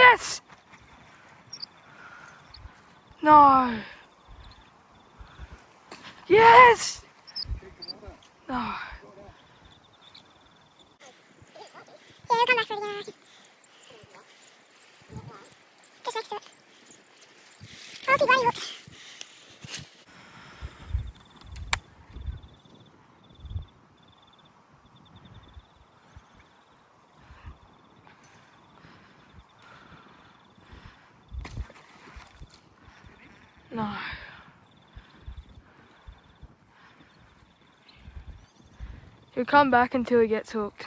Yes! No. Yes! No. Yeah, we'll come back for it again. Just next to it. I'll see why you hooked. No. He'll come back until he gets hooked.